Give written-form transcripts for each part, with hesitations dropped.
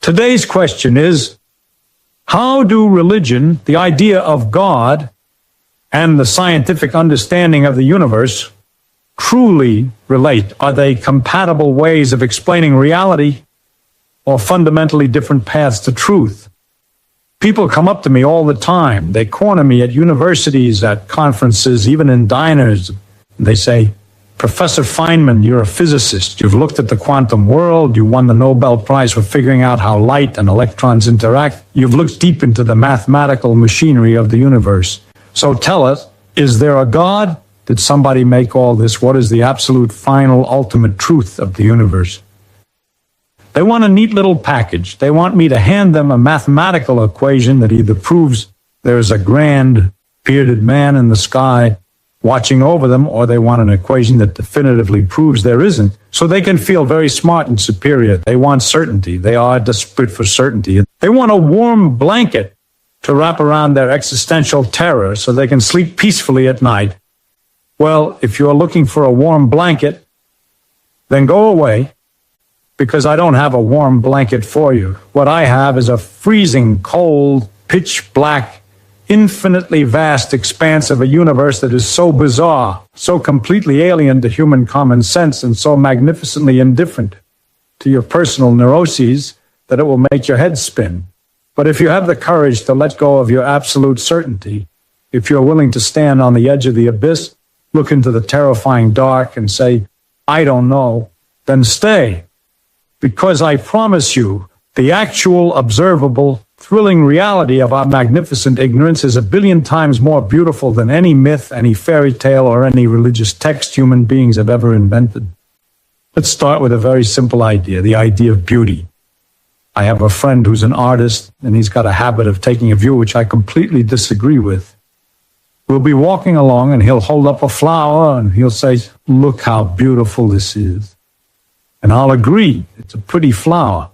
Today's question is, how do religion, the idea of God, and the scientific understanding of the universe truly relate? Are they compatible ways of explaining reality or fundamentally different paths to truth? People come up to me all the time. They corner me at universities, at conferences, even in diners. They say, Professor Feynman, you're a physicist. You've looked at the quantum world. You won the Nobel Prize for figuring out how light and electrons interact. You've looked deep into the mathematical machinery of the universe. So tell us, is there a God? Did somebody make all this? What is the absolute, final, ultimate truth of the universe? They want a neat little package. They want me to hand them a mathematical equation that either proves there is a grand, bearded man in the sky watching over them, or they want an equation that definitively proves there isn't, so they can feel very smart and superior. They want certainty. They are desperate for certainty. They want a warm blanket to wrap around their existential terror so they can sleep peacefully at night. Well, if you're looking for a warm blanket, then go away, because I don't have a warm blanket for you. What I have is a freezing cold, pitch black, infinitely vast expanse of a universe that is so bizarre, so completely alien to human common sense, and so magnificently indifferent to your personal neuroses that it will make your head spin. But if you have the courage to let go of your absolute certainty, if you're willing to stand on the edge of the abyss, look into the terrifying dark and say, I don't know, then stay. Because I promise you, the actual, observable, thrilling reality of our magnificent ignorance is 1 billion times more beautiful than any myth, any fairy tale, or any religious text human beings have ever invented. Let's start with a very simple idea, the idea of beauty. I have a friend who's an artist, and he's got a habit of taking a view which I completely disagree with. We'll be walking along, and he'll hold up a flower, and he'll say, look how beautiful this is. And I'll agree, it's a pretty flower.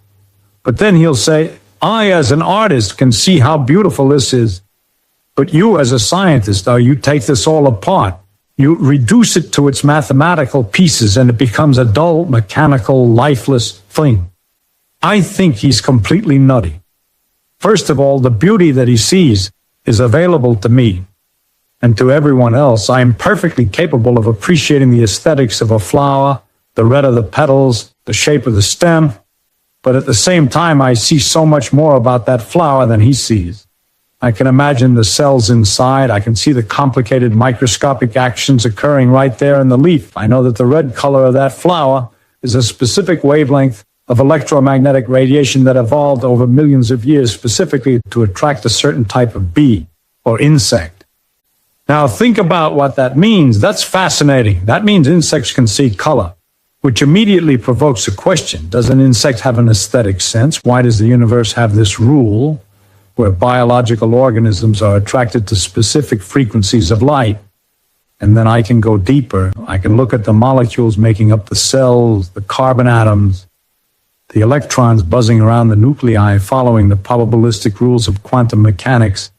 But then he'll say, I, as an artist, can see how beautiful this is. But you, as a scientist, you take this all apart. You reduce it to its mathematical pieces, and it becomes a dull, mechanical, lifeless thing. I think he's completely nutty. First of all, the beauty that he sees is available to me. And to everyone else, I am perfectly capable of appreciating the aesthetics of a flower, the red of the petals, the shape of the stem. But at the same time, I see so much more about that flower than he sees. I can imagine the cells inside. I can see the complicated microscopic actions occurring right there in the leaf. I know that the red color of that flower is a specific wavelength of electromagnetic radiation that evolved over millions of years specifically to attract a certain type of bee or insect. Now think about what that means. That's fascinating. That means insects can see color, which immediately provokes a question. Does an insect have an aesthetic sense? Why does the universe have this rule where biological organisms are attracted to specific frequencies of light? And then I can go deeper. I can look at the molecules making up the cells, the carbon atoms, the electrons buzzing around the nuclei, following the probabilistic rules of quantum mechanics.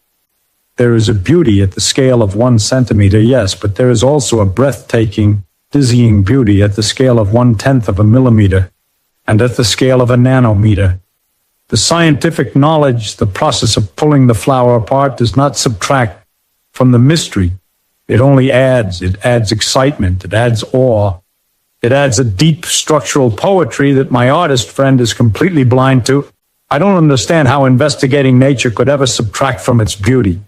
There is a beauty at the scale of 1 centimeter, yes, but there is also a breathtaking, dizzying beauty at the scale of 1/10 of a millimeter and at the scale of a nanometer. The scientific knowledge, the process of pulling the flower apart, does not subtract from the mystery. It only adds. It adds excitement. It adds awe. It adds a deep structural poetry that my artist friend is completely blind to. I don't understand how investigating nature could ever subtract from its beauty.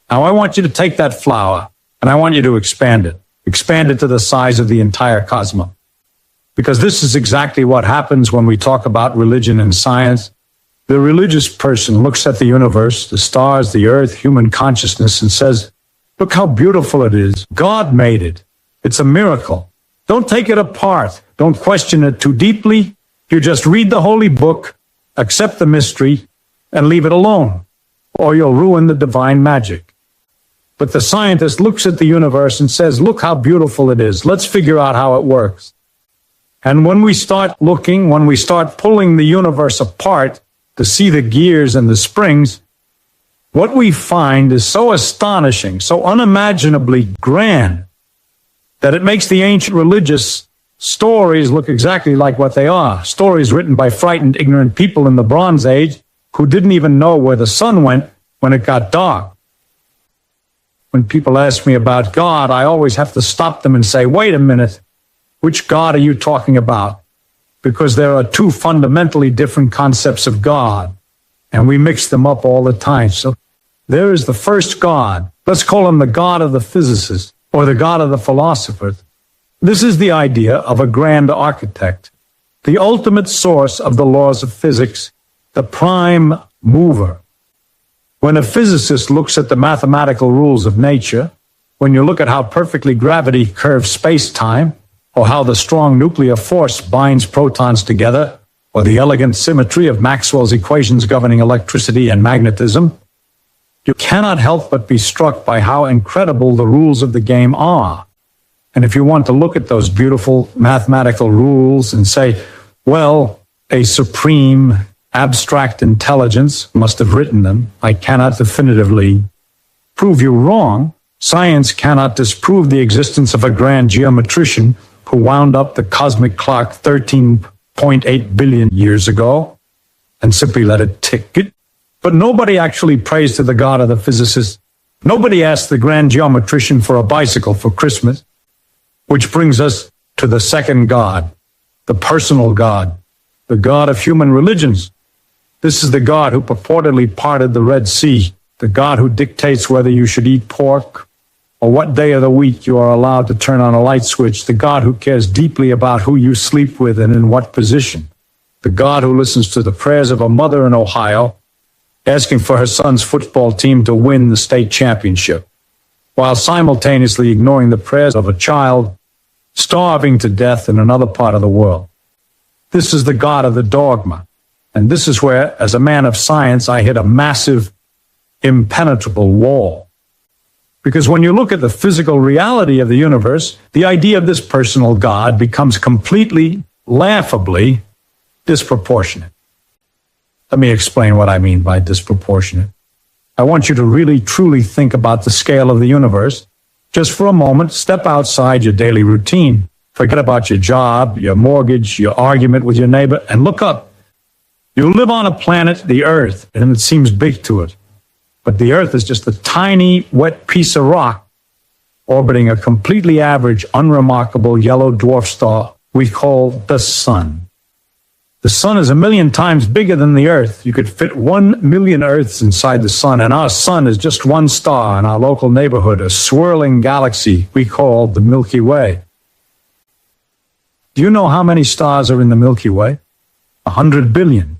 Now I want you to take that flower and I want you to expand it. Expand it to the size of the entire cosmos. Because this is exactly what happens when we talk about religion and science. The religious person looks at the universe, the stars, the earth, human consciousness, and says, look how beautiful it is. God made it. It's a miracle. Don't take it apart. Don't question it too deeply. You just read the holy book, accept the mystery, and leave it alone, or you'll ruin the divine magic. But the scientist looks at the universe and says, look how beautiful it is. Let's figure out how it works. And when we start looking, when we start pulling the universe apart to see the gears and the springs, what we find is so astonishing, so unimaginably grand, that it makes the ancient religious Stories look exactly like what they are. Stories written by frightened, ignorant people in the Bronze Age who didn't even know where the sun went when it got dark. When people ask me about God, I always have to stop them and say, wait a minute, which God are you talking about? Because there are two fundamentally different concepts of God, and we mix them up all the time. So there is the first God. Let's call him the God of the physicist or the God of the philosopher. This is the idea of a grand architect, the ultimate source of the laws of physics, the prime mover. When a physicist looks at the mathematical rules of nature, when you look at how perfectly gravity curves space-time, or how the strong nuclear force binds protons together, or the elegant symmetry of Maxwell's equations governing electricity and magnetism, you cannot help but be struck by how incredible the rules of the game are. And if you want to look at those beautiful mathematical rules and say, well, a supreme abstract intelligence must have written them, I cannot definitively prove you wrong. Science cannot disprove the existence of a grand geometrician who wound up the cosmic clock 13.8 billion years ago and simply let it tick. But nobody actually prays to the God of the physicist. Nobody asks the grand geometrician for a bicycle for Christmas, which brings us to the second God, the personal God, the God of human religions. This is the God who purportedly parted the Red Sea, the God who dictates whether you should eat pork or what day of the week you are allowed to turn on a light switch, the God who cares deeply about who you sleep with and in what position, the God who listens to the prayers of a mother in Ohio asking for her son's football team to win the state championship, while simultaneously ignoring the prayers of a child starving to death in another part of the world. This is the God of the dogma. And this is where, as a man of science, I hit a massive, impenetrable wall. Because when you look at the physical reality of the universe, the idea of this personal God becomes completely, laughably disproportionate. Let me explain what I mean by disproportionate. I want you to really, truly think about the scale of the universe. Just for a moment, step outside your daily routine. Forget about your job, your mortgage, your argument with your neighbor, and look up. You live on a planet, the Earth, and it seems big to it. But the Earth is just a tiny, wet piece of rock orbiting a completely average, unremarkable yellow dwarf star we call the Sun. The Sun is 1,000,000 times bigger than the Earth. You could fit 1,000,000 Earths inside the Sun, and our Sun is just one star in our local neighborhood, a swirling galaxy we call the Milky Way. Do you know how many stars are in the Milky Way? 100 billion.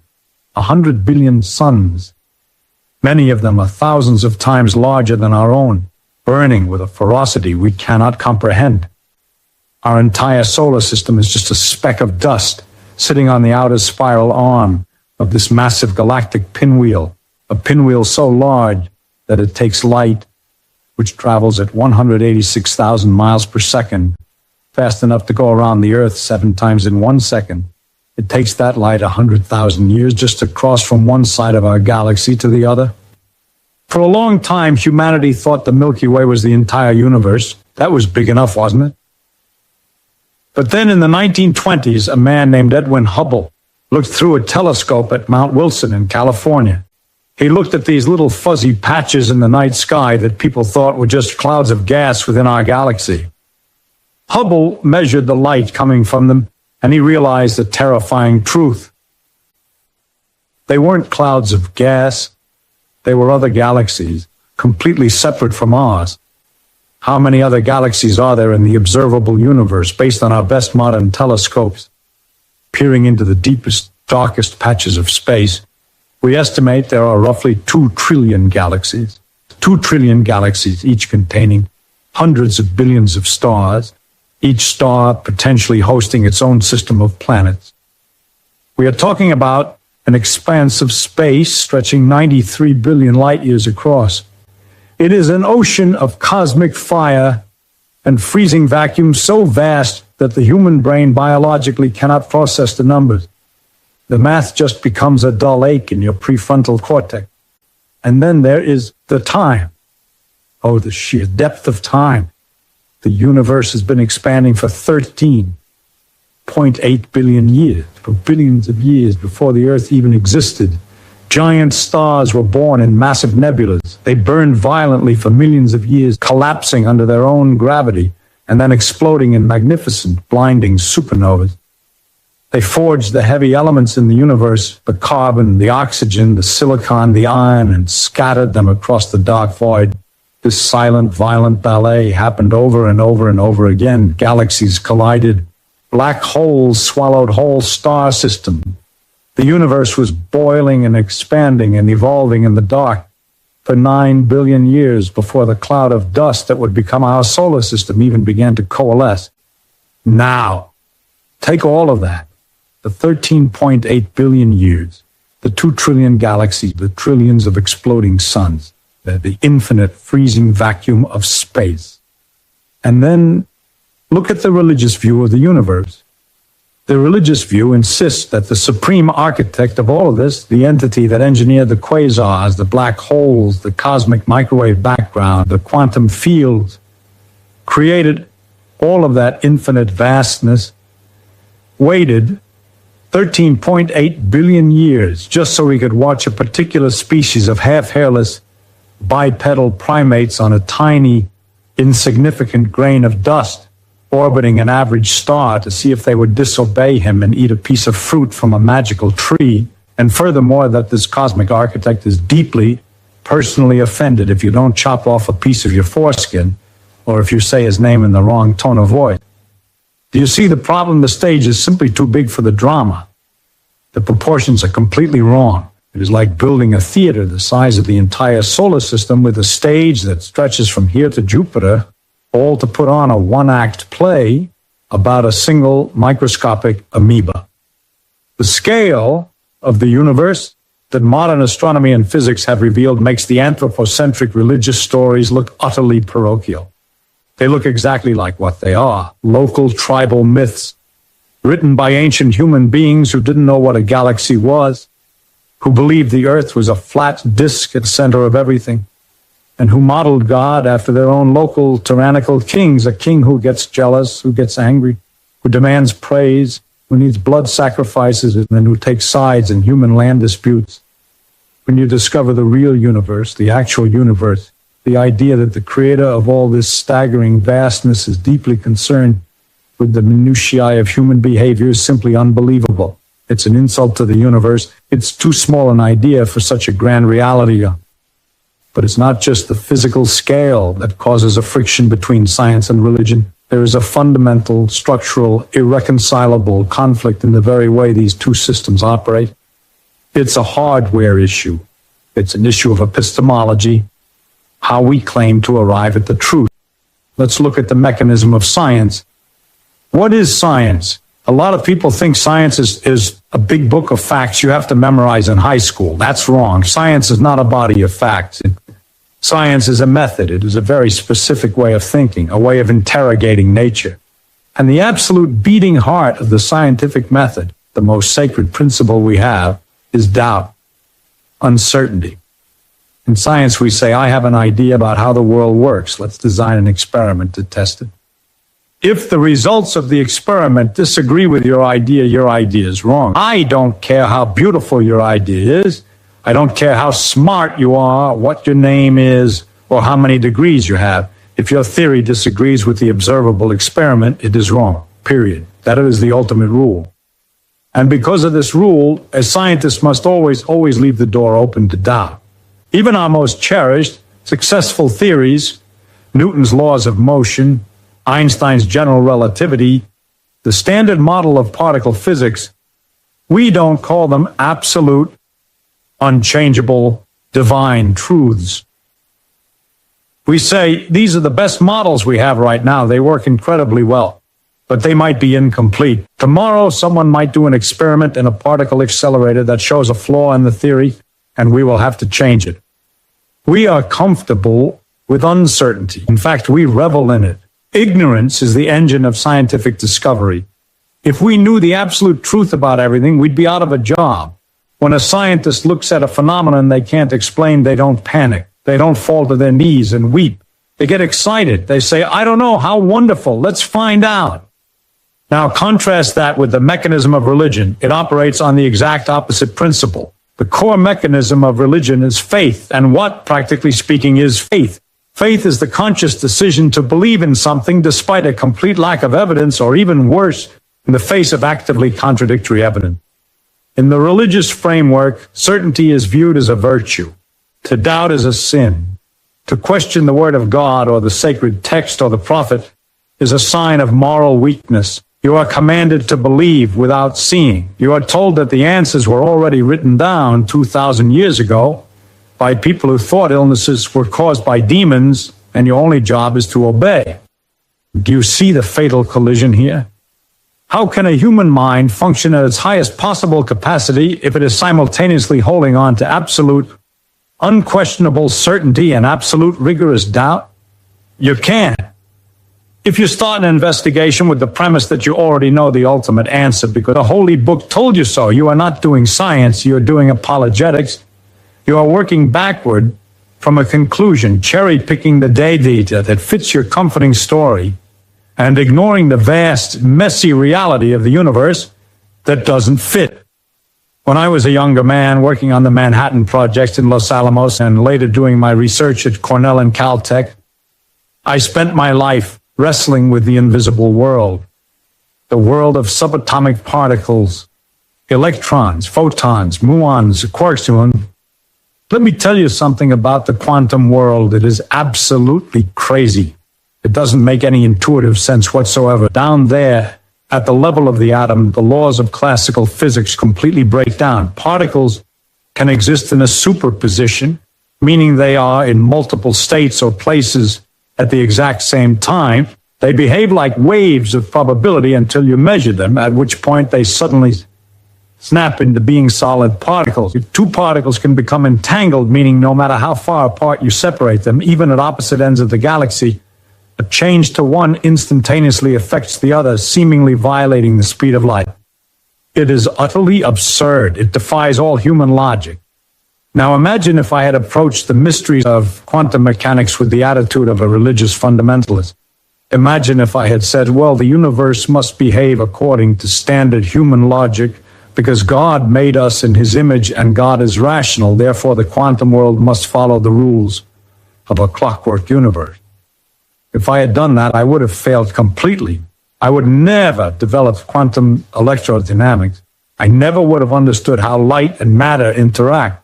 100 billion suns. Many of them are thousands of times larger than our own, burning with a ferocity we cannot comprehend. Our entire solar system is just a speck of dust sitting on the outer spiral arm of this massive galactic pinwheel, a pinwheel so large that it takes light, which travels at 186,000 miles per second, fast enough to go around the Earth 7 times in 1 second. It takes that light 100,000 years just to cross from one side of our galaxy to the other. For a long time, humanity thought the Milky Way was the entire universe. That was big enough, wasn't it? But then in the 1920s, a man named Edwin Hubble looked through a telescope at Mount Wilson in California. He looked at these little fuzzy patches in the night sky that people thought were just clouds of gas within our galaxy. Hubble measured the light coming from them, and he realized a terrifying truth. They weren't clouds of gas. They were other galaxies, completely separate from ours. How many other galaxies are there in the observable universe based on our best modern telescopes? Peering into the deepest, darkest patches of space, we estimate there are roughly 2 trillion galaxies. 2 trillion galaxies, each containing hundreds of billions of stars, each star potentially hosting its own system of planets. We are talking about an expanse of space stretching 93 billion light years across. It is an ocean of cosmic fire and freezing vacuum so vast that the human brain biologically cannot process the numbers. The math just becomes a dull ache in your prefrontal cortex. And then there is the time. Oh, the sheer depth of time. The universe has been expanding for 13 13.8 billion years, for billions of years before the Earth even existed. Giant stars were born in massive nebulas. They burned violently for millions of years, collapsing under their own gravity and then exploding in magnificent, blinding supernovas. They forged the heavy elements in the universe, the carbon, the oxygen, the silicon, the iron, and scattered them across the dark void. This silent, violent ballet happened over and over and over again. Galaxies collided. Black holes swallowed whole star systems. The universe was boiling and expanding and evolving in the dark for 9 billion years before the cloud of dust that would become our solar system even began to coalesce. Now, take all of that, the 13.8 billion years, the 2 trillion galaxies, the trillions of exploding suns, the infinite freezing vacuum of space, and then look at the religious view of the universe. The religious view insists that the supreme architect of all of this, the entity that engineered the quasars, the black holes, the cosmic microwave background, the quantum fields, created all of that infinite vastness, waited 13.8 billion years just so we could watch a particular species of half-hairless bipedal primates on a tiny, insignificant grain of dust orbiting an average star to see if they would disobey him and eat a piece of fruit from a magical tree. And furthermore, that this cosmic architect is deeply, personally offended if you don't chop off a piece of your foreskin or if you say his name in the wrong tone of voice. Do you see the problem? The stage is simply too big for the drama. The proportions are completely wrong. It is like building a theater the size of the entire solar system with a stage that stretches from here to Jupiter, all to put on a one-act play about a single microscopic amoeba. The scale of the universe that modern astronomy and physics have revealed makes the anthropocentric religious stories look utterly parochial. They look exactly like what they are, local tribal myths, written by ancient human beings who didn't know what a galaxy was, who believed the Earth was a flat disk at the center of everything, and who modeled God after their own local tyrannical kings, a king who gets jealous, who gets angry, who demands praise, who needs blood sacrifices, and who takes sides in human land disputes. When you discover the real universe, the actual universe, the idea that the creator of all this staggering vastness is deeply concerned with the minutiae of human behavior is simply unbelievable. It's an insult to the universe. It's too small an idea for such a grand reality. But it's not just the physical scale that causes a friction between science and religion. There is a fundamental, structural, irreconcilable conflict in the very way these two systems operate. It's a hardware issue. It's an issue of epistemology, how we claim to arrive at the truth. Let's look at the mechanism of science. What is science? A lot of people think science is a big book of facts you have to memorize in high school. That's wrong. Science is not a body of facts. Science is a method. It is a very specific way of thinking, a way of interrogating nature. And the absolute beating heart of the scientific method, the most sacred principle we have, is doubt, uncertainty. In science, we say, I have an idea about how the world works. Let's design an experiment to test it. If the results of the experiment disagree with your idea is wrong. I don't care how beautiful your idea is. I don't care how smart you are, what your name is, or how many degrees you have. If your theory disagrees with the observable experiment, it is wrong, period. That is the ultimate rule. And because of this rule, a scientist must always leave the door open to doubt. Even our most cherished, successful theories, Newton's laws of motion, Einstein's general relativity, the standard model of particle physics, we don't call them absolute, unchangeable, divine truths. We say, these are the best models we have right now. They work incredibly well, but they might be incomplete. Tomorrow, someone might do an experiment in a particle accelerator that shows a flaw in the theory, and we will have to change it. We are comfortable with uncertainty. In fact, we revel in it. Ignorance is the engine of scientific discovery. If we knew the absolute truth about everything, we'd be out of a job. When a scientist looks at a phenomenon they can't explain, they don't panic. They don't fall to their knees and weep. They get excited. They say, I don't know, how wonderful. Let's find out. Now contrast that with the mechanism of religion. It operates on the exact opposite principle. The core mechanism of religion is faith. And what, practically speaking, is faith? Faith is the conscious decision to believe in something despite a complete lack of evidence, or even worse, in the face of actively contradictory evidence. In the religious framework, certainty is viewed as a virtue. To doubt is a sin. To question the word of God or the sacred text or the prophet is a sign of moral weakness. You are commanded to believe without seeing. You are told that the answers were already written down 2,000 years ago by people who thought illnesses were caused by demons, and your only job is to obey. Do you see the fatal collision here? How can a human mind function at its highest possible capacity if it is simultaneously holding on to absolute, unquestionable certainty and absolute rigorous doubt? You can't. If you start an investigation with the premise that you already know the ultimate answer because the Holy Book told you so, you are not doing science, you are doing apologetics. You are working backward from a conclusion, cherry-picking the data that fits your comforting story, and ignoring the vast, messy reality of the universe that doesn't fit. When I was a younger man working on the Manhattan Project in Los Alamos and later doing my research at Cornell and Caltech, I spent my life wrestling with the invisible world, the world of subatomic particles, electrons, photons, muons, quarks. Let me tell you something about the quantum world. It is absolutely crazy. It doesn't make any intuitive sense whatsoever. Down there, at the level of the atom, the laws of classical physics completely break down. Particles can exist in a superposition, meaning they are in multiple states or places at the exact same time. They behave like waves of probability until you measure them, at which point they suddenly snap into being solid particles. Two particles can become entangled, meaning no matter how far apart you separate them, even at opposite ends of the galaxy, a change to one instantaneously affects the other, seemingly violating the speed of light. It is utterly absurd. It defies all human logic. Now imagine if I had approached the mysteries of quantum mechanics with the attitude of a religious fundamentalist. Imagine if I had said, well, the universe must behave according to standard human logic because God made us in his image and God is rational, therefore the quantum world must follow the rules of a clockwork universe. If I had done that, I would have failed completely. I would never develop quantum electrodynamics. I never would have understood how light and matter interact.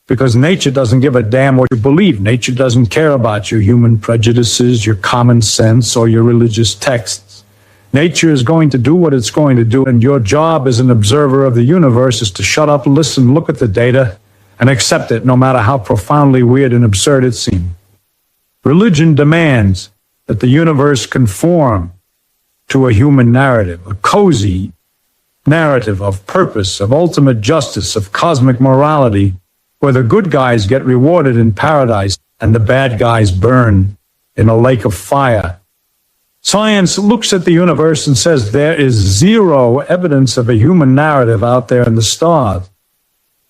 Because nature doesn't give a damn what you believe. Nature doesn't care about your human prejudices, your common sense, or your religious texts. Nature is going to do what it's going to do, and your job as an observer of the universe is to shut up, listen, look at the data, and accept it, no matter how profoundly weird and absurd it seems. Religion demands that the universe conform to a human narrative, a cozy narrative of purpose, of ultimate justice, of cosmic morality, where the good guys get rewarded in paradise and the bad guys burn in a lake of fire. Science looks at the universe and says there is zero evidence of a human narrative out there in the stars.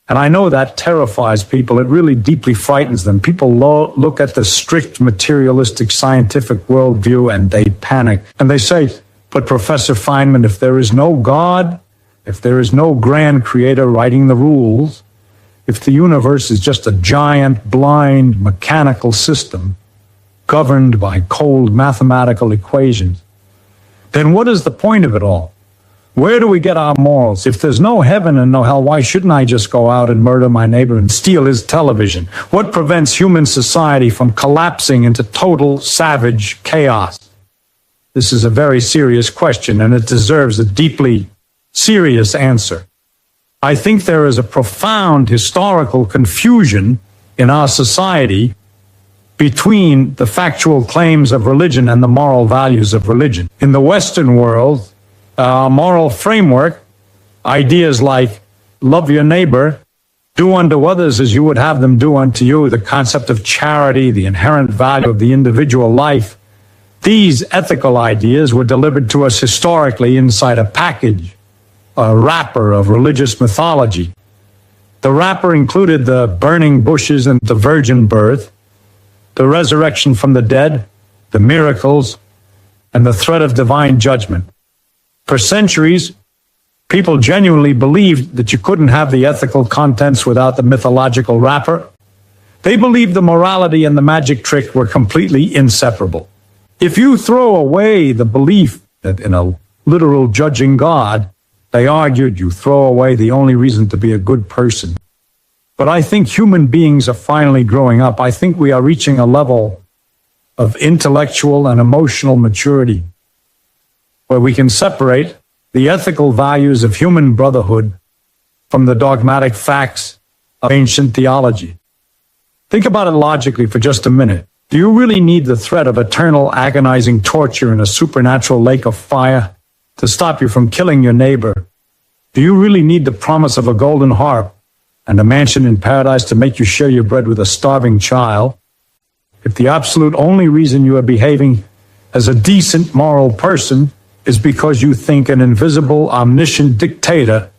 And I know that terrifies people. It really deeply frightens them. People look at the strict materialistic scientific worldview and they panic. And they say, but Professor Feynman, if there is no God, if there is no grand creator writing the rules, if the universe is just a giant, blind, mechanical system governed by cold mathematical equations, then what is the point of it all? Where do we get our morals? If there's no heaven and no hell, why shouldn't I just go out and murder my neighbor and steal his television? What prevents human society from collapsing into total savage chaos? This is a very serious question, and it deserves a deeply serious answer. I think there is a profound historical confusion in our society between the factual claims of religion and the moral values of religion. In the Western world, our moral framework, ideas like love your neighbor, do unto others as you would have them do unto you, the concept of charity, the inherent value of the individual life, these ethical ideas were delivered to us historically inside a package, a wrapper of religious mythology. The wrapper included the burning bushes and the virgin birth, the resurrection from the dead, the miracles, and the threat of divine judgment. For centuries, people genuinely believed that you couldn't have the ethical contents without the mythological wrapper. They believed the morality and the magic trick were completely inseparable. If you throw away the belief that in a literal judging God, they argued you throw away the only reason to be a good person. But I think human beings are finally growing up. I think we are reaching a level of intellectual and emotional maturity where we can separate the ethical values of human brotherhood from the dogmatic facts of ancient theology. Think about it logically for just a minute. Do you really need the threat of eternal agonizing torture in a supernatural lake of fire to stop you from killing your neighbor? Do you really need the promise of a golden harp and a mansion in paradise to make you share your bread with a starving child? If the absolute only reason you are behaving as a decent moral person is because you think an invisible, omniscient dictator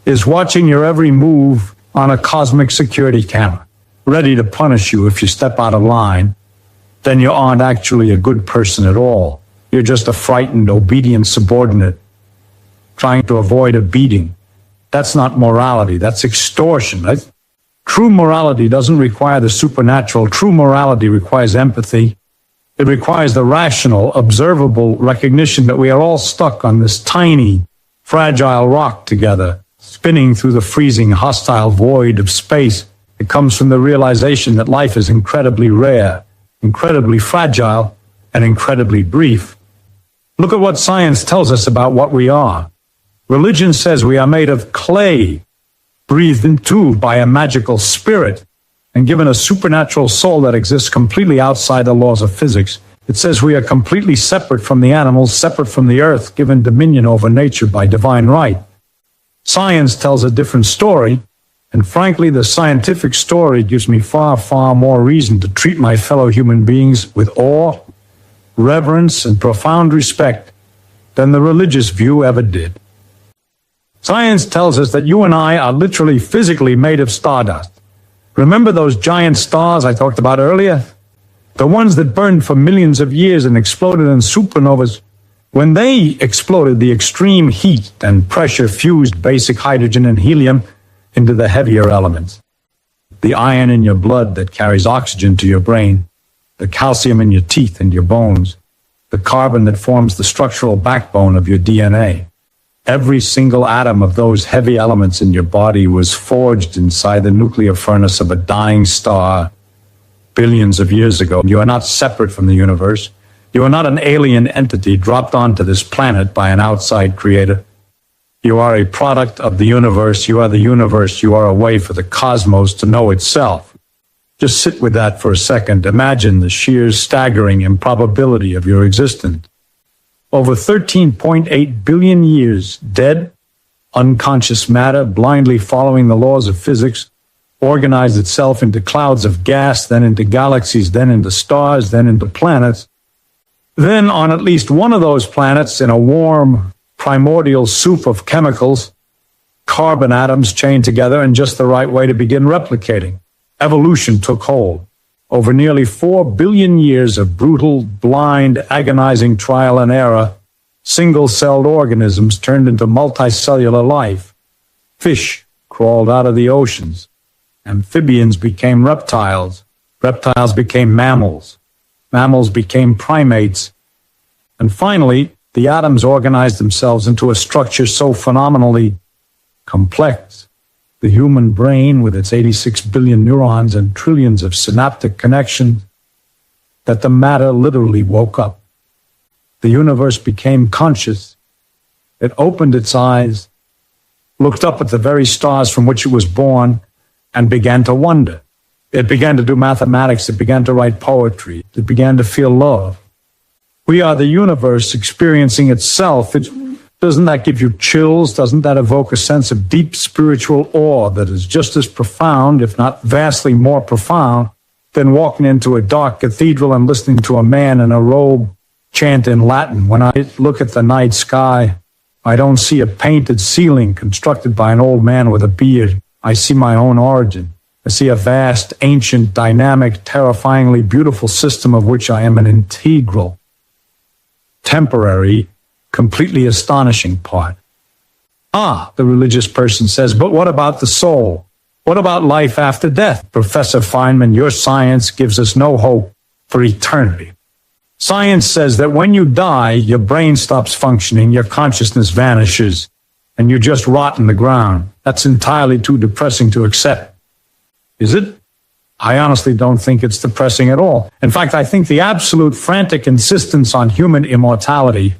is watching your every move on a cosmic security camera, ready to punish you if you step out of line, then you aren't actually a good person at all. You're just a frightened, obedient subordinate trying to avoid a beating. That's not morality, that's extortion. True morality doesn't require the supernatural. True morality requires empathy. It requires the rational, observable recognition that we are all stuck on this tiny, fragile rock together, spinning through the freezing, hostile void of space. It comes from the realization that life is incredibly rare, incredibly fragile, and incredibly brief. Look at what science tells us about what we are. Religion says we are made of clay, breathed into by a magical spirit, and given a supernatural soul that exists completely outside the laws of physics. It says we are completely separate from the animals, separate from the earth, given dominion over nature by divine right. Science tells a different story, and frankly, the scientific story gives me far, far more reason to treat my fellow human beings with awe, reverence, and profound respect than the religious view ever did. Science tells us that you and I are literally physically made of stardust. Remember those giant stars I talked about earlier? The ones that burned for millions of years and exploded in supernovas. When they exploded, the extreme heat and pressure fused basic hydrogen and helium into the heavier elements. The iron in your blood that carries oxygen to your brain, the calcium in your teeth and your bones, the carbon that forms the structural backbone of your DNA. Every single atom of those heavy elements in your body was forged inside the nuclear furnace of a dying star billions of years ago. You are not separate from the universe. You are not an alien entity dropped onto this planet by an outside creator. You are a product of the universe. You are the universe. You are a way for the cosmos to know itself. Just sit with that for a second. Imagine the sheer staggering improbability of your existence. Over 13.8 billion years, dead, unconscious matter, blindly following the laws of physics, organized itself into clouds of gas, then into galaxies, then into stars, then into planets. Then on at least one of those planets, in a warm, primordial soup of chemicals, carbon atoms chained together in just the right way to begin replicating. Evolution took hold. Over nearly 4 billion years of brutal, blind, agonizing trial and error, single-celled organisms turned into multicellular life. Fish crawled out of the oceans. Amphibians became reptiles. Reptiles became mammals. Mammals became primates. And finally, the atoms organized themselves into a structure so phenomenally complex, the human brain with its 86 billion neurons and trillions of synaptic connections, that the matter literally woke up. The universe became conscious. It opened its eyes, looked up at the very stars from which it was born, and began to wonder. It began to do mathematics. It began to write poetry. It began to feel love. We are the universe experiencing itself. Doesn't that give you chills? Doesn't that evoke a sense of deep spiritual awe that is just as profound, if not vastly more profound, than walking into a dark cathedral and listening to a man in a robe chant in Latin? When I look at the night sky, I don't see a painted ceiling constructed by an old man with a beard. I see my own origin. I see a vast, ancient, dynamic, terrifyingly beautiful system of which I am an integral, temporary, completely astonishing part. Ah, the religious person says, but what about the soul? What about life after death? Professor Feynman, your science gives us no hope for eternity. Science says that when you die, your brain stops functioning, your consciousness vanishes, and you just rot in the ground. That's entirely too depressing to accept. Is it? I honestly don't think it's depressing at all. In fact, I think the absolute frantic insistence on human immortality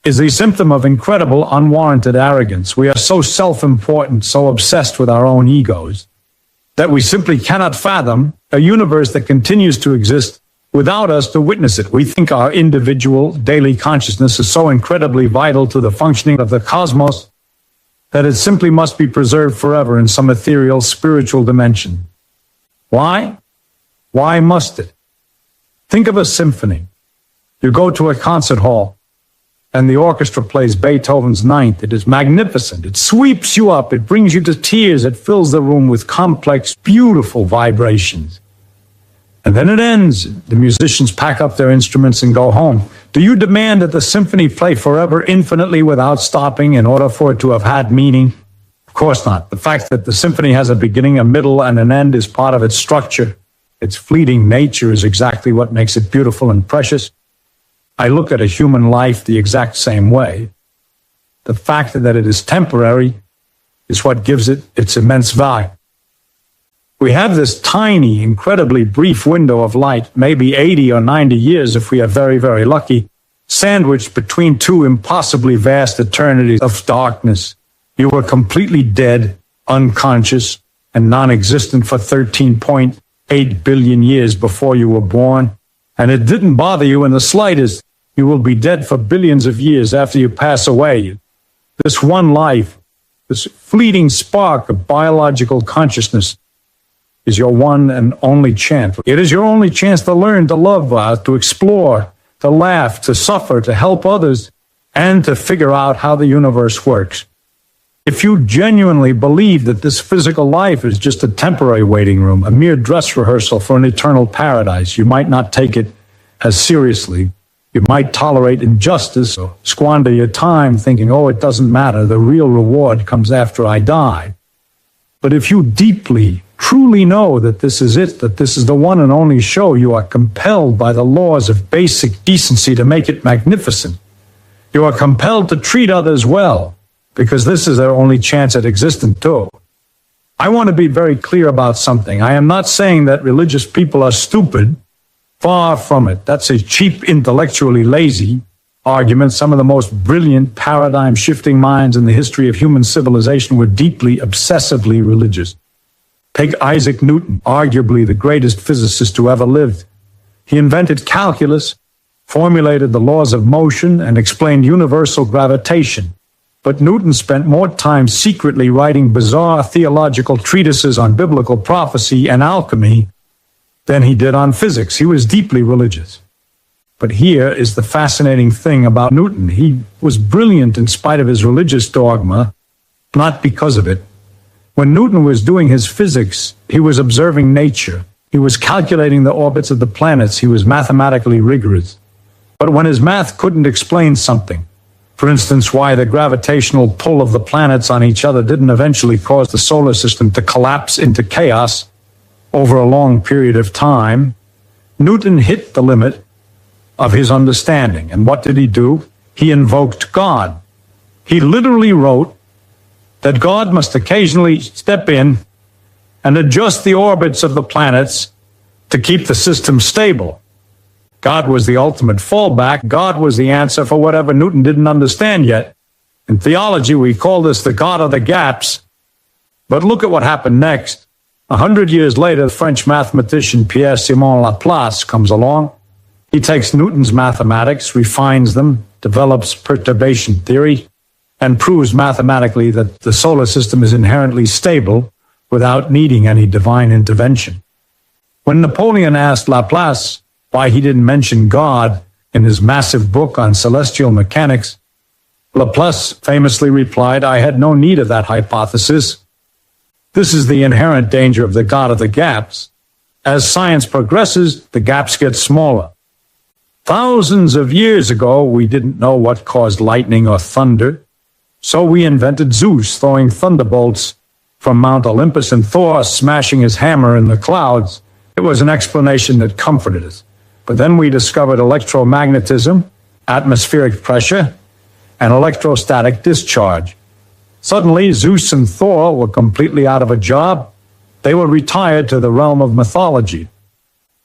is a symptom of incredible, unwarranted arrogance. We are so self-important, so obsessed with our own egos, that we simply cannot fathom a universe that continues to exist without us to witness it. We think our individual daily consciousness is so incredibly vital to the functioning of the cosmos that it simply must be preserved forever in some ethereal spiritual dimension. Why? Why must it? Think of a symphony. You go to a concert hall, and the orchestra plays Beethoven's Ninth. It is magnificent. It sweeps you up. It brings you to tears. It fills the room with complex, beautiful vibrations. And then it ends. The musicians pack up their instruments and go home. Do you demand that the symphony play forever, infinitely, without stopping in order for it to have had meaning? Of course not. The fact that the symphony has a beginning, a middle, and an end is part of its structure. Its fleeting nature is exactly what makes it beautiful and precious. I look at a human life the exact same way. The fact that it is temporary is what gives it its immense value. We have this tiny, incredibly brief window of light, maybe 80 or 90 years if we are very, very lucky, sandwiched between two impossibly vast eternities of darkness. You were completely dead, unconscious, and non-existent for 13.8 billion years before you were born, and it didn't bother you in the slightest. You will be dead for billions of years after you pass away. This one life, this fleeting spark of biological consciousness, is your one and only chance. It is your only chance to learn, to love, to explore, to laugh, to suffer, to help others, and to figure out how the universe works. If you genuinely believe that this physical life is just a temporary waiting room, a mere dress rehearsal for an eternal paradise, you might not take it as seriously. You might tolerate injustice or squander your time thinking, oh, it doesn't matter, the real reward comes after I die. But if you deeply, truly know that this is it, that this is the one and only show, you are compelled by the laws of basic decency to make it magnificent. You are compelled to treat others well, because this is their only chance at existence too. I want to be very clear about something. I am not saying that religious people are stupid. Far from it. That's a cheap, intellectually lazy argument. Some of the most brilliant, paradigm-shifting minds in the history of human civilization were deeply, obsessively religious. Take Isaac Newton, arguably the greatest physicist who ever lived. He invented calculus, formulated the laws of motion, and explained universal gravitation. But Newton spent more time secretly writing bizarre theological treatises on biblical prophecy and alchemy than he did on physics. He was deeply religious. But here is the fascinating thing about Newton. He was brilliant in spite of his religious dogma, not because of it. When Newton was doing his physics, he was observing nature. He was calculating the orbits of the planets. He was mathematically rigorous. But when his math couldn't explain something, for instance, why the gravitational pull of the planets on each other didn't eventually cause the solar system to collapse into chaos over a long period of time, Newton hit the limit of his understanding. And what did he do? He invoked God. He literally wrote that God must occasionally step in and adjust the orbits of the planets to keep the system stable. God was the ultimate fallback. God was the answer for whatever Newton didn't understand yet. In theology, we call this the God of the gaps. But look at what happened next. 100 years later, the French mathematician Pierre-Simon Laplace comes along. He takes Newton's mathematics, refines them, develops perturbation theory, and proves mathematically that the solar system is inherently stable without needing any divine intervention. When Napoleon asked Laplace why he didn't mention God in his massive book on celestial mechanics, Laplace famously replied, "I had no need of that hypothesis. This is the inherent danger of the God of the gaps. As science progresses, the gaps get smaller. Thousands of years ago, we didn't know what caused lightning or thunder, so we invented Zeus throwing thunderbolts from Mount Olympus and Thor smashing his hammer in the clouds. It was an explanation that comforted us. But then we discovered electromagnetism, atmospheric pressure, and electrostatic discharge. Suddenly, Zeus and Thor were completely out of a job. They were retired to the realm of mythology.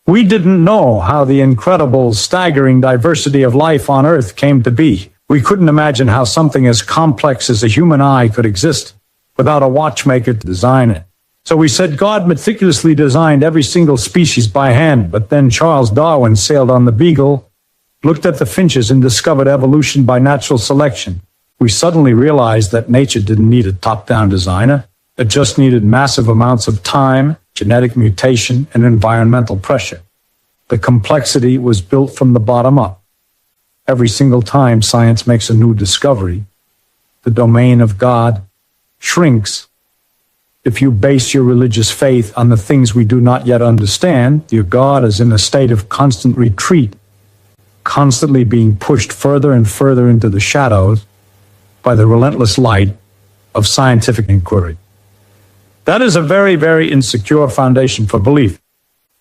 We didn't know how the incredible, staggering diversity of life on Earth came to be. We couldn't imagine how something as complex as a human eye could exist without a watchmaker to design it. So we said God meticulously designed every single species by hand, but then Charles Darwin sailed on the Beagle, looked at the finches and discovered evolution by natural selection. We suddenly realized that nature didn't need a top-down designer. It just needed massive amounts of time, genetic mutation, and environmental pressure. The complexity was built from the bottom up. Every single time science makes a new discovery, the domain of God shrinks. If you base your religious faith on the things we do not yet understand, your God is in a state of constant retreat, constantly being pushed further and further into the shadows by the relentless light of scientific inquiry. That is a very, very insecure foundation for belief.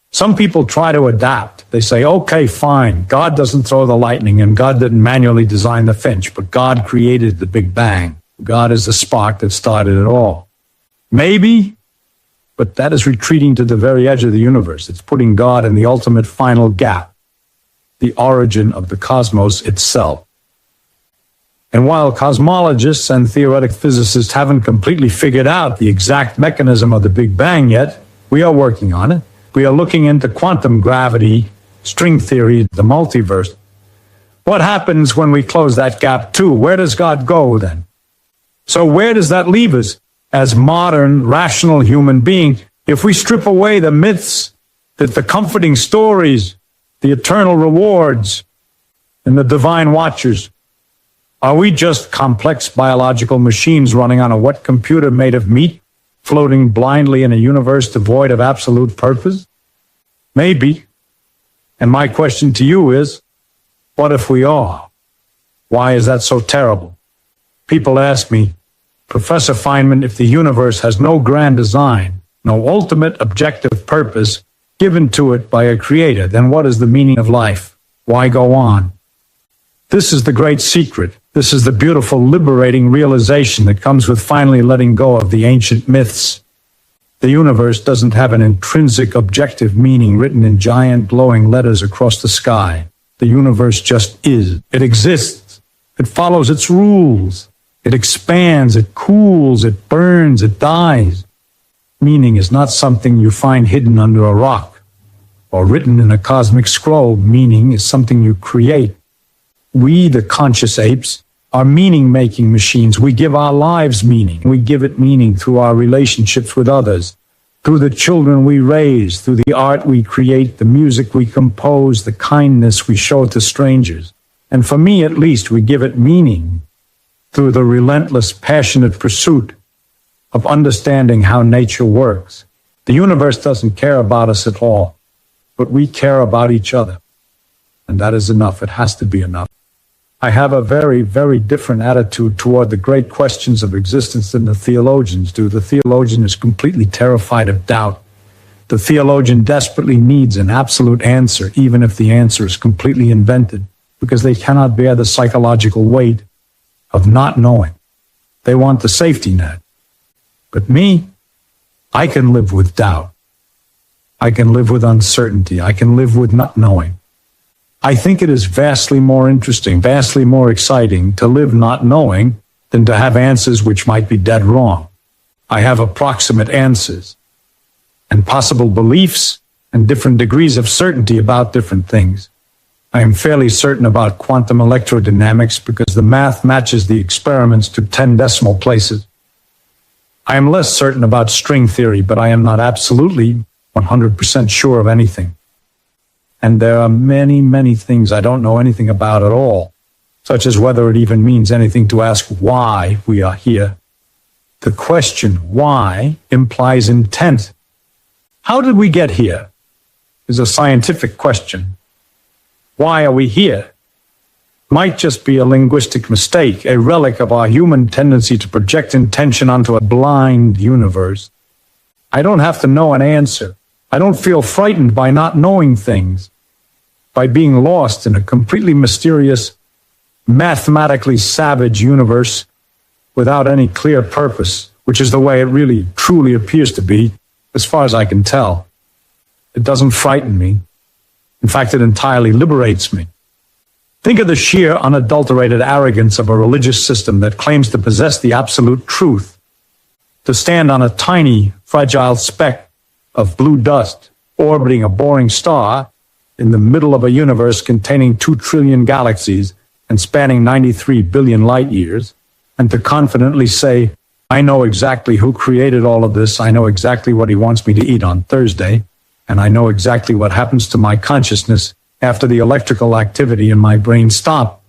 Some people try to adapt. They say, okay, fine, God doesn't throw the lightning and God didn't manually design the finch, but God created the Big Bang. God is the spark that started it all. Maybe, but that is retreating to the very edge of the universe. It's putting God in the ultimate final gap, the origin of the cosmos itself. And while cosmologists and theoretic physicists haven't completely figured out the exact mechanism of the Big Bang yet, we are working on it. We are looking into quantum gravity, string theory, the multiverse. What happens when we close that gap too? Where does God go then? So where does that leave us as modern, rational human beings if we strip away the myths, the comforting stories, the eternal rewards, and the divine watchers? Are we just complex biological machines running on a wet computer made of meat, floating blindly in a universe devoid of absolute purpose? Maybe. And my question to you is, what if we are? Why is that so terrible? People ask me, Professor Feynman, if the universe has no grand design, no ultimate objective purpose given to it by a creator, then what is the meaning of life? Why go on? This is the great secret. This is the beautiful, liberating realization that comes with finally letting go of the ancient myths. The universe doesn't have an intrinsic objective meaning written in giant glowing letters across the sky. The universe just is. It exists. It follows its rules. It expands, it cools, it burns, it dies. Meaning is not something you find hidden under a rock or written in a cosmic scroll. Meaning is something you create. We, the conscious apes, are meaning-making machines. We give our lives meaning. We give it meaning through our relationships with others, through the children we raise, through the art we create, the music we compose, the kindness we show to strangers. And for me, at least, we give it meaning through the relentless, passionate pursuit of understanding how nature works. The universe doesn't care about us at all, but we care about each other. And that is enough. It has to be enough. I have a very, very different attitude toward the great questions of existence than the theologians do. The theologian is completely terrified of doubt. The theologian desperately needs an absolute answer, even if the answer is completely invented, because they cannot bear the psychological weight of not knowing. They want the safety net. But me, I can live with doubt. I can live with uncertainty. I can live with not knowing. I think it is vastly more interesting, vastly more exciting to live not knowing than to have answers which might be dead wrong. I have approximate answers and possible beliefs and different degrees of certainty about different things. I am fairly certain about quantum electrodynamics because the math matches the experiments to 10 decimal places. I am less certain about string theory, but I am not absolutely 100% sure of anything. And there are many, many things I don't know anything about at all, such as whether it even means anything to ask why we are here. The question why implies intent. How did we get here is a scientific question. Why are we here? Might just be a linguistic mistake, a relic of our human tendency to project intention onto a blind universe. I don't have to know an answer. I don't feel frightened by not knowing things, by being lost in a completely mysterious, mathematically savage universe without any clear purpose, which is the way it really, truly appears to be, as far as I can tell. It doesn't frighten me. In fact, it entirely liberates me. Think of the sheer, unadulterated arrogance of a religious system that claims to possess the absolute truth, to stand on a tiny, fragile speck of blue dust orbiting a boring star in the middle of a universe containing 2 trillion galaxies and spanning 93 billion light years, and to confidently say, I know exactly who created all of this, I know exactly what he wants me to eat on Thursday, and I know exactly what happens to my consciousness after the electrical activity in my brain stops.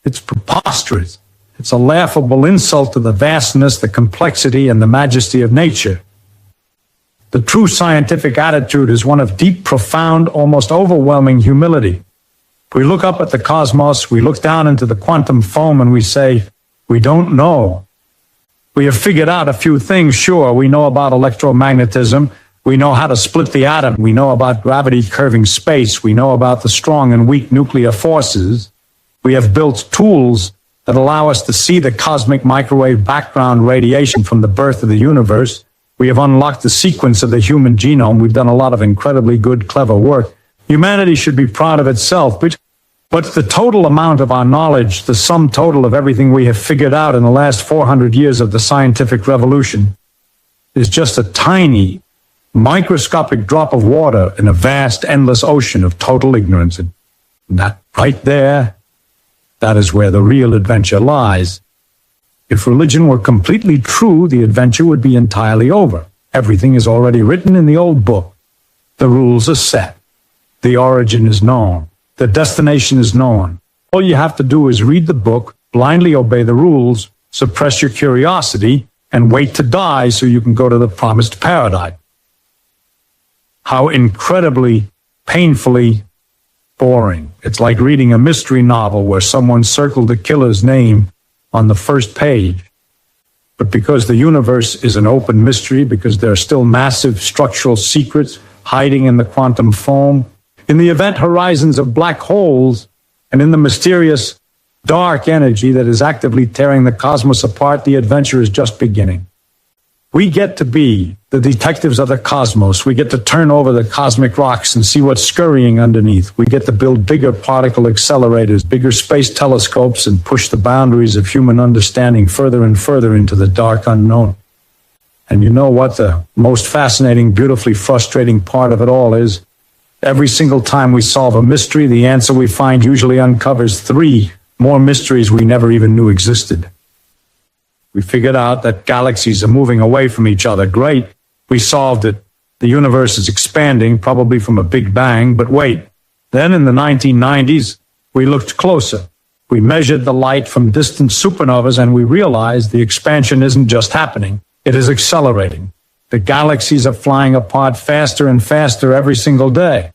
It's preposterous. It's a laughable insult to the vastness, the complexity, and the majesty of nature. The true scientific attitude is one of deep, profound, almost overwhelming humility. We look up at the cosmos, we look down into the quantum foam, and we say, we don't know. We have figured out a few things, sure. We know about electromagnetism. We know how to split the atom. We know about gravity curving space. We know about the strong and weak nuclear forces. We have built tools that allow us to see the cosmic microwave background radiation from the birth of the universe. We have unlocked the sequence of the human genome. We've done a lot of incredibly good, clever work. Humanity should be proud of itself, but the total amount of our knowledge, the sum total of everything we have figured out in the last 400 years of the scientific revolution, is just a tiny, microscopic drop of water in a vast, endless ocean of total ignorance. And that right there, that is where the real adventure lies. If religion were completely true, the adventure would be entirely over. Everything is already written in the old book. The rules are set. The origin is known. The destination is known. All you have to do is read the book, blindly obey the rules, suppress your curiosity, and wait to die so you can go to the promised paradise. How incredibly, painfully boring. It's like reading a mystery novel where someone circled the killer's name on the first page. But because the universe is an open mystery, because there are still massive structural secrets hiding in the quantum foam, in the event horizons of black holes, and in the mysterious dark energy that is actively tearing the cosmos apart, the adventure is just beginning. We get to be the detectives of the cosmos. We get to turn over the cosmic rocks and see what's scurrying underneath. We get to build bigger particle accelerators, bigger space telescopes, and push the boundaries of human understanding further and further into the dark unknown. And you know what the most fascinating, beautifully frustrating part of it all is? Every single time we solve a mystery, the answer we find usually uncovers 3 more mysteries we never even knew existed. We figured out that galaxies are moving away from each other. Great. We solved it. The universe is expanding, probably from a big bang. But wait. Then in the 1990s, we looked closer. We measured the light from distant supernovas, and we realized the expansion isn't just happening. It is accelerating. The galaxies are flying apart faster and faster every single day.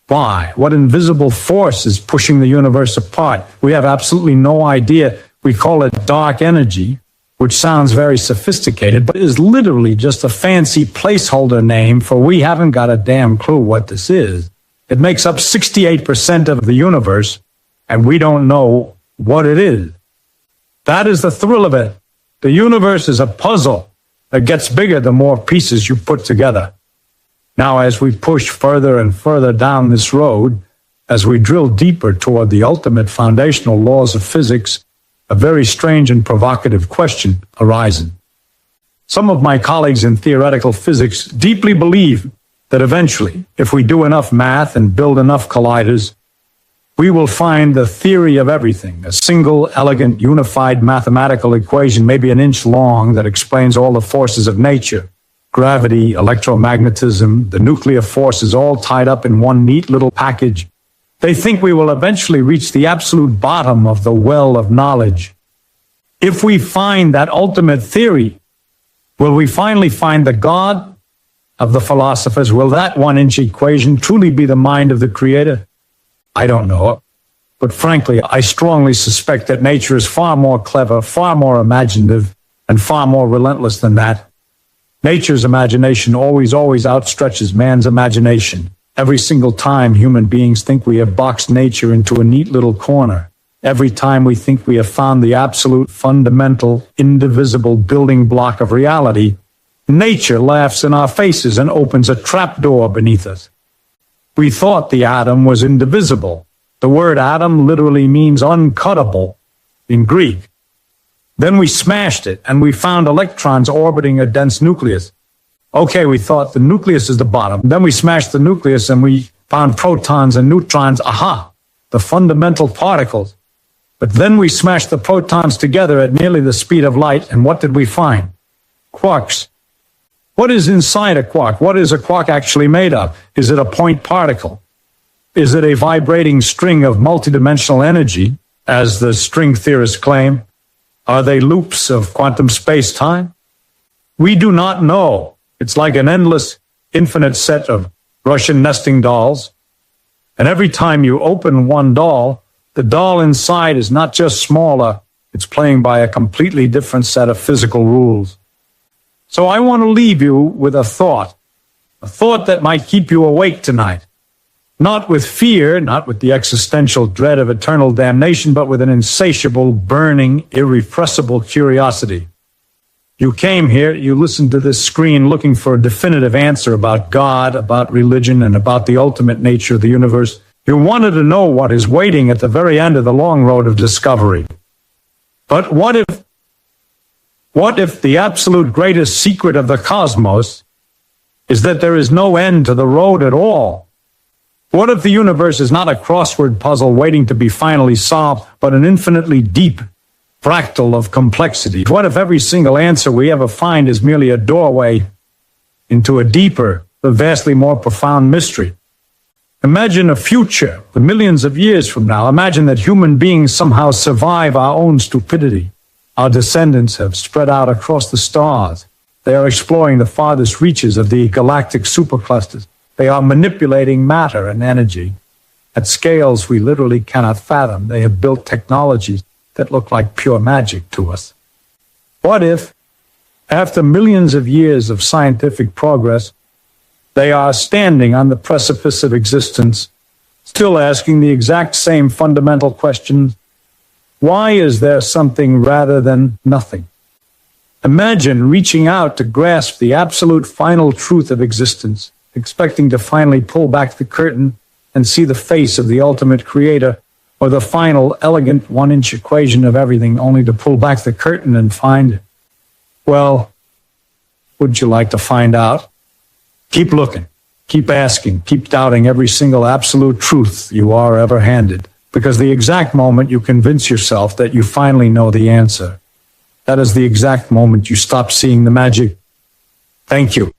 Why? What invisible force is pushing the universe apart? We have absolutely no idea. We call it dark energy, which sounds very sophisticated, but is literally just a fancy placeholder name for we haven't got a damn clue what this is. It makes up 68% of the universe, and we don't know what it is. That is the thrill of it. The universe is a puzzle that gets bigger the more pieces you put together. Now, as we push further and further down this road, as we drill deeper toward the ultimate foundational laws of physics, a very strange and provocative question arises. Some of my colleagues in theoretical physics deeply believe that eventually, if we do enough math and build enough colliders, we will find the theory of everything, a single, elegant, unified mathematical equation, maybe an inch long, that explains all the forces of nature. Gravity, electromagnetism, the nuclear forces all tied up in one neat little package. They think we will eventually reach the absolute bottom of the well of knowledge. If we find that ultimate theory, will we finally find the God of the philosophers? Will that 1-inch equation truly be the mind of the Creator? I don't know. But frankly, I strongly suspect that nature is far more clever, far more imaginative, and far more relentless than that. Nature's imagination always outstretches man's imagination. Every single time human beings think we have boxed nature into a neat little corner, every time we think we have found the absolute, fundamental, indivisible building block of reality, nature laughs in our faces and opens a trapdoor beneath us. We thought the atom was indivisible. The word atom literally means uncuttable in Greek. Then we smashed it, and we found electrons orbiting a dense nucleus. Okay, we thought the nucleus is the bottom. Then we smashed the nucleus, and we found protons and neutrons. Aha! The fundamental particles. But then we smashed the protons together at nearly the speed of light, and what did we find? Quarks. What is inside a quark? What is a quark actually made of? Is it a point particle? Is it a vibrating string of multidimensional energy, as the string theorists claim? Are they loops of quantum space-time? We do not know. It's like an endless, infinite set of Russian nesting dolls. And every time you open one doll, the doll inside is not just smaller, it's playing by a completely different set of physical rules. So I want to leave you with a thought that might keep you awake tonight. Not with fear, not with the existential dread of eternal damnation, but with an insatiable, burning, irrepressible curiosity. You came here, you listened to this screen looking for a definitive answer about God, about religion, and about the ultimate nature of the universe. You wanted to know what is waiting at the very end of the long road of discovery. But what if the absolute greatest secret of the cosmos is that there is no end to the road at all? What if the universe is not a crossword puzzle waiting to be finally solved, but an infinitely deep fractal of complexity? What if every single answer we ever find is merely a doorway into a deeper, but vastly more profound mystery? Imagine a future, the millions of years from now. Imagine that human beings somehow survive our own stupidity. Our descendants have spread out across the stars. They are exploring the farthest reaches of the galactic superclusters. They are manipulating matter and energy at scales we literally cannot fathom. They have built technologies that look like pure magic to us. What if, after millions of years of scientific progress, they are standing on the precipice of existence, still asking the exact same fundamental questions? Why is there something rather than nothing? Imagine reaching out to grasp the absolute final truth of existence, expecting to finally pull back the curtain and see the face of the ultimate creator, or the final elegant one-inch equation of everything, only to pull back the curtain and find, well, would you like to find out? Keep looking, keep asking, keep doubting every single absolute truth you are ever handed, because the exact moment you convince yourself that you finally know the answer, that is the exact moment you stop seeing the magic. Thank you.